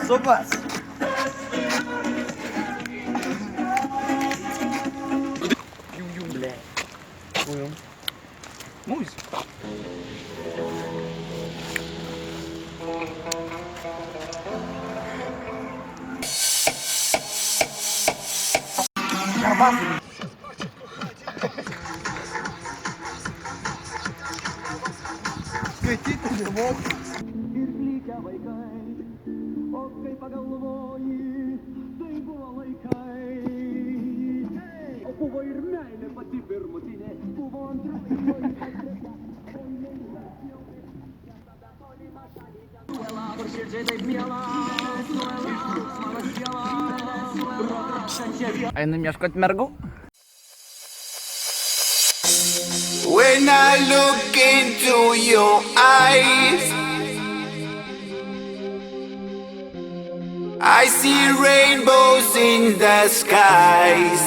Super! Бля. Понял. Музыка. Skaityti nemoku. Ir likę vaikai, o kai pagalvoji, tai buvo laikai. O buvo ir meilė pati pirmutinė, buvo antroji vaikai. Einam ieškot mergų. When I look into your eyes, I see rainbows in the skies.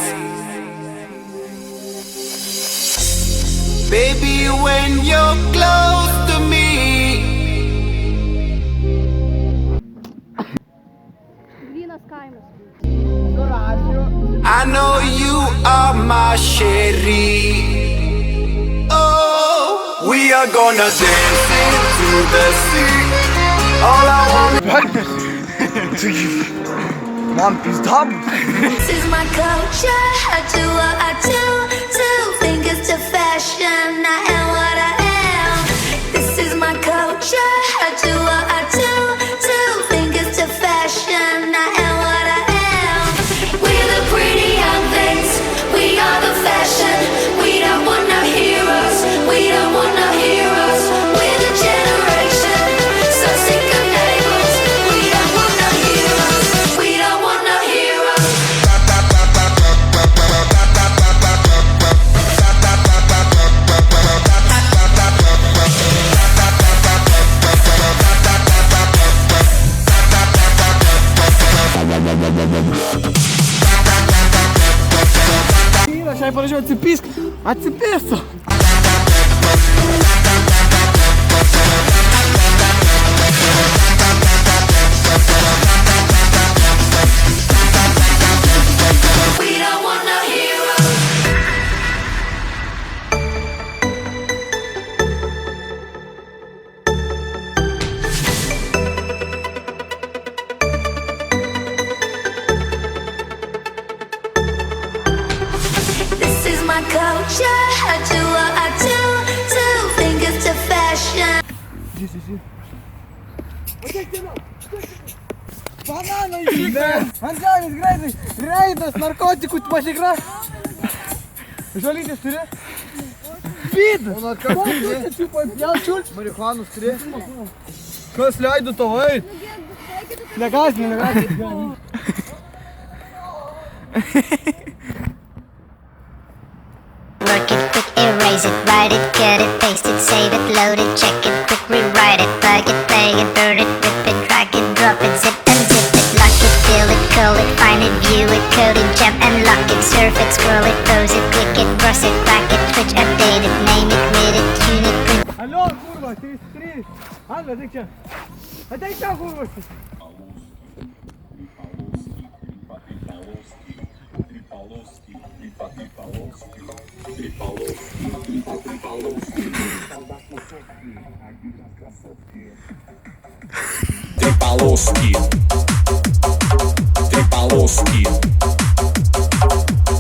Baby, when you're close to me, I know you are my Sherry. Oh, we are gonna dance into the sea. All I want. Mom, pizda. This is my culture. I do what I do. Two fingers to fashion. I am what I am. This is my culture. I do what I do. Two fingers to fashion. I am what I am. We're the pretty young things. We are the fashion. We don't want no heroes. We don't want no heroes. We're the generation. So sick of labels. We don't want no heroes. We don't want no heroes. Aš jai parašiau atsipisk. Atsipėsiu. We don't want no heroes. This is my culture. I do what I do. Two fingers to fashion. Bananai išsikra. Ant žemės greitai. Reidas, narkotikų patikra. Žolytės turi? Vydas. O narkotikų turi? Marihuanos turi? Kas leido tavo eit? Negazdini, negazdini. Work it, quick, erase it, write it, get it, paste it, save it, load it, check it, quick, rewrite it, plug it, play it, burn it, rip it, drag it, drop it, zip and zip it, lock it, fill it, call it, find it, view it, code it, jump and lock it, surf it, scroll it, pose it, click it, cross it, back it, switch, update it, name it, read it, tune it, print. Алло, курва, 33. Ангел, ты че? Это еще курва. Три полоски. Три полоски.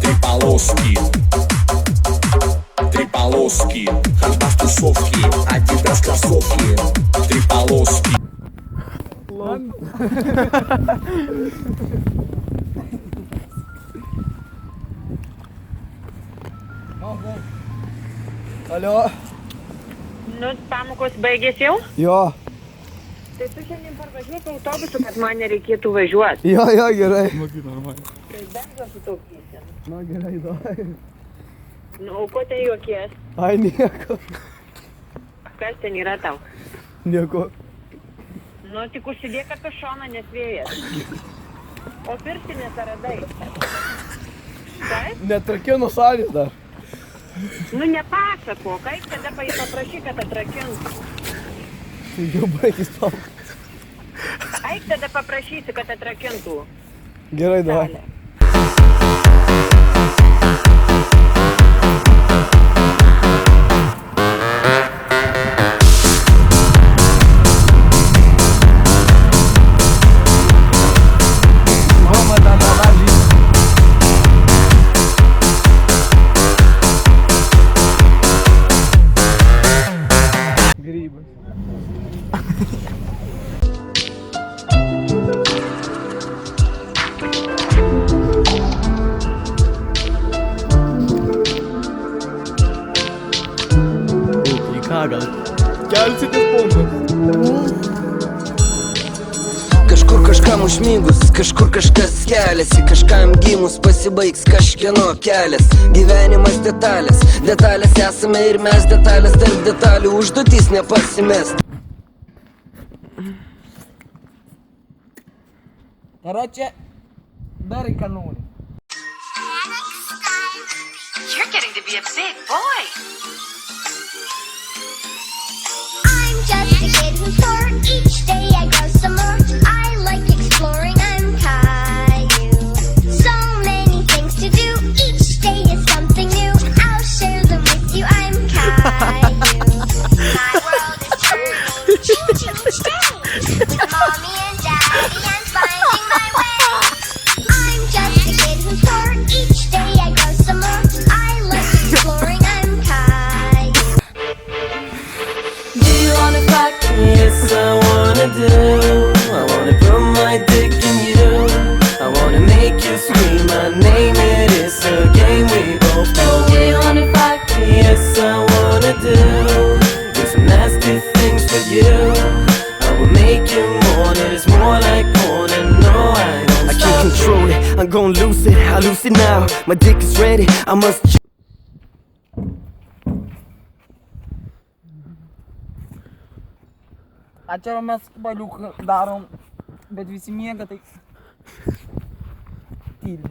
Три полоски. Три полоски. Хардбаш тусовки. Адидас кроссовки. Три полоски. Alio. Nu, pamokos baigėsi jau? Jo. Tai tu šiandien parvažiuok autobusu, kad man nereikėtų važiuoti. Jo, gerai. Tai benzą sutaupysi. Na, gerai, davai. Nu, o ko ten juokies? Ai, nieko. Kas ten yra tau? Nieko. Nu, tik užsidėk kapišoną, nes vėjas. O pirštinės ar radai? Taip? Netrakinu salės dar. Nu, nepasako, kaip tada paprašy, kad atrakintų. Tai jau baigis tau. Eik tada paprašysi, kad atrakintų. Gerai, davai. Salę. Gal kelsitės bombas. Kažkur kažkam užmygus, kažkur kažkas keliasi, kažkam gimus pasibaigs kažkieno kelias. Gyvenimas detalės, detalės esame ir mes detalės tarp detalių, užduotis nepasimest. Короче, бери канулį. You're getting to be a big boy. I'm just a kid who's bored. Each day I grow some more. I like exploring. I'm Caillou. So many things to do. Each day is something new. I'll share them with you. I'm Caillou. My world is turning each day with mommy and daddy and finding my way. I'm just a kid who's bored. Each day I grow some more. I like exploring. I'm Caillou. Do you wanna fuck? Yes, I wanna do. I wanna put my dick in you. I wanna make you scream my name. It is a game we both know. Do you wanna fuck? Yes, I wanna do some nasty things with you. I will make you mourn. It is more like porn, and no, I don't I can't control it, I'm gon' lose it, I lose it now. My dick is ready, I must. A čia mes baliuką darom, bet visi miega, tai tyli.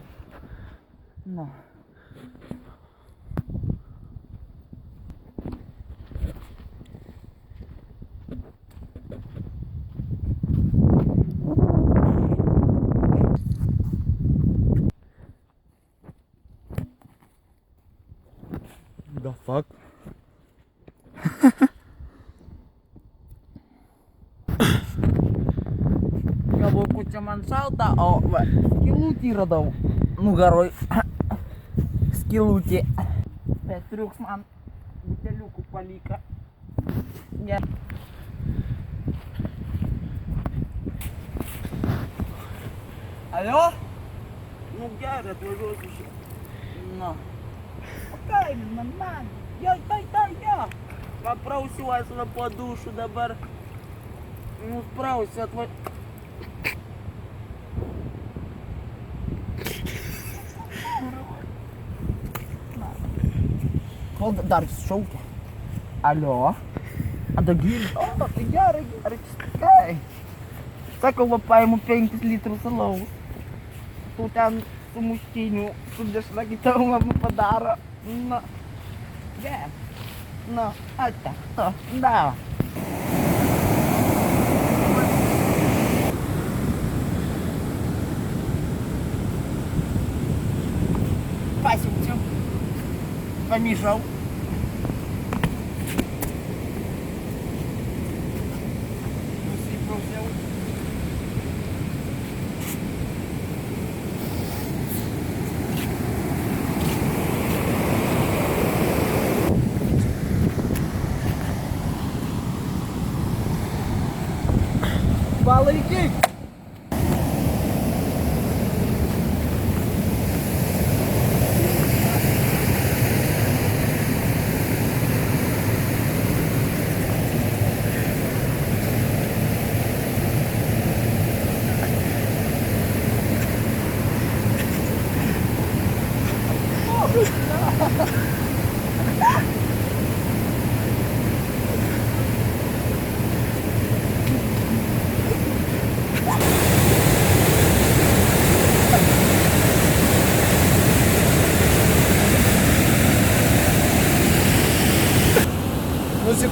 Na. The fuck? Galvoju, čia man šalta, o va, skylutį radau nugaroj. Skylutį. Bet triuks man buteliukų palika. Ne. Alio? Nu gerai, atvažiuosiu šį. Na. O kaimė, man. Jo, jo. Paprausiuosi po dušu dabar. Nusprausiu atvažiuosiu. Kol dar šaukia. Alio? Adagėlį? O, tai gerai. Kai. Sakau, va paimu 5 litrus alaus. Tu ten su muštiniu, su dešra kitą man padaro. Na. Gerai. Na, ate. Da. Pasiūčiau. Pamišau. Nusiprausiau. Palaikyk!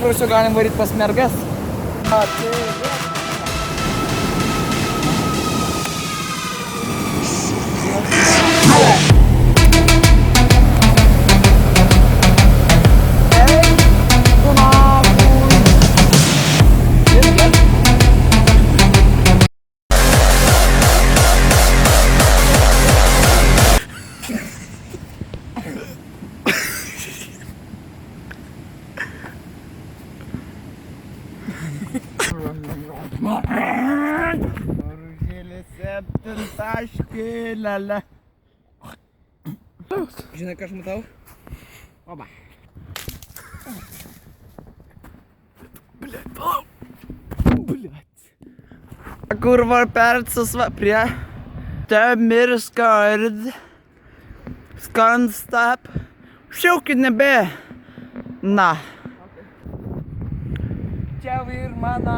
Prūsio galim varyti pas mergas. Lele. Žinai, ką aš matau? Oba. Kur var percasva prie Temir Skard Skanstap Šiaukit nebe. Na. Čia ir mano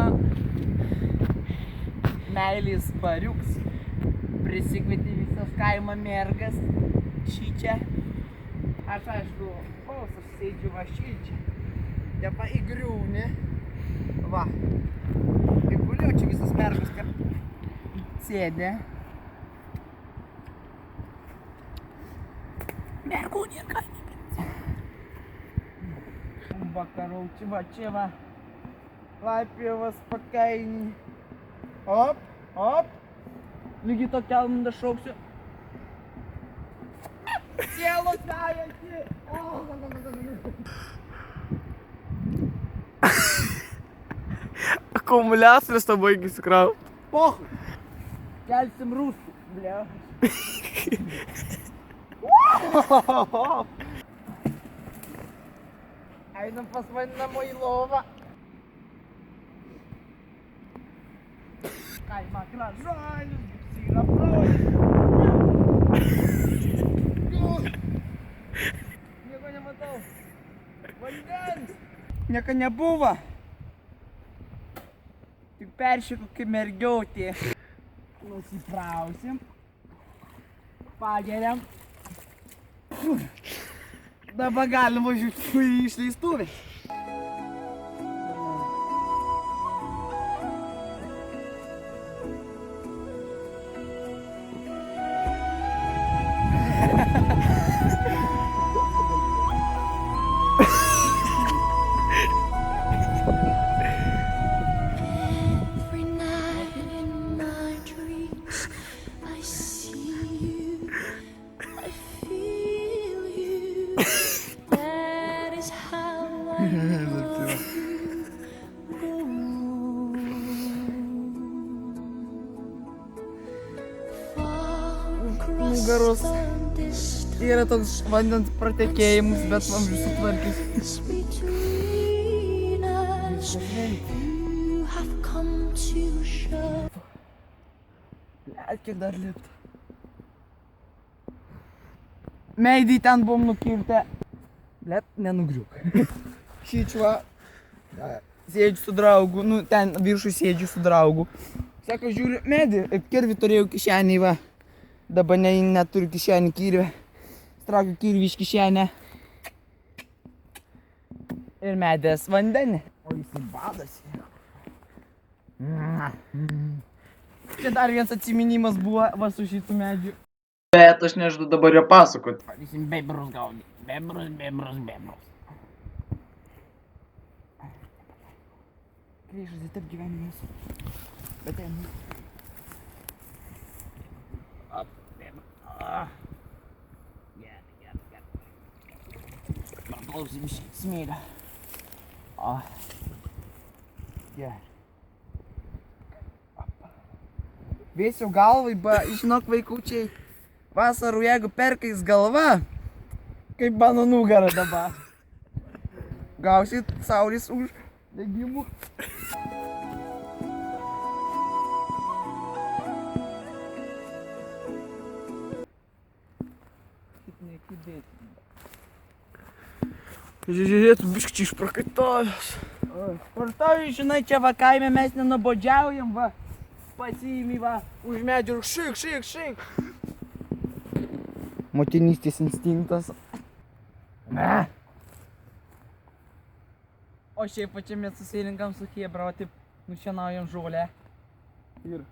meilės bariuks. Prisikvietė visas kaimo mergas šičia. Aš aišku, aš sėdžiu va šičia. Tepa įgriūni. Va. Ir guliu čia visas mergas sėdė. Mergų nieką nebėt. Vakarau čia va. Laipėvas pakainį. Op, op. Lygiai tokiam dašauksiu. Sielos vejantį. Akumuliatorius to baigi sukraut. Pohui. Kelsim rūsų, ble. Einam pas vadinamą į lovą. Kaima gražuolis. Nieko nematau. Vandens. Nieko nebuvo. Tik peršė kokį mergiautį. Nusiprausim. Pageriam. Dabar galim važiuoti į išleistuvę. Nugaros yra toks vandens pratekėjimas, bet man visų tvarkys. Blet, kiek dar lipti. Meidį ten buvom nukirtę. Blet, nenugriuk. Šičia sėdžiu su draugu, nu ten viršų sėdžiu su draugu. Sako, žiūriu, medį, kirvį turėjau kišenį, va. Dabar neturiu kišenį kirvę. Straukiu kirvį iš kišenę. Ir medės vandenį. O jis badasi. Čia dar vienas atsiminimas buvo va su šitų medžių. Bet aš nežinau dabar jo pasakot. Varysim bebrus gaudį. Bebrus. Kryžas į taip gyvenimas. Bet ten... Paklausim smėlio. Vėsiu galvai, žinok vaikučiai, vasarų jeigu perkais galva, kaip mano nugara dabar. Gausit saulės uždegimų. Žiūrėt, biškį išprakaitavęs. Sportauju, žinai, čia va kaime mes nenubodžiaujam, va. Pasiimi, va, už medžių ir šik. Motinystės instinktas. Ne. O šiaip pačiame susirinkam su Hebra, o taip nušienaujam žolę. Ir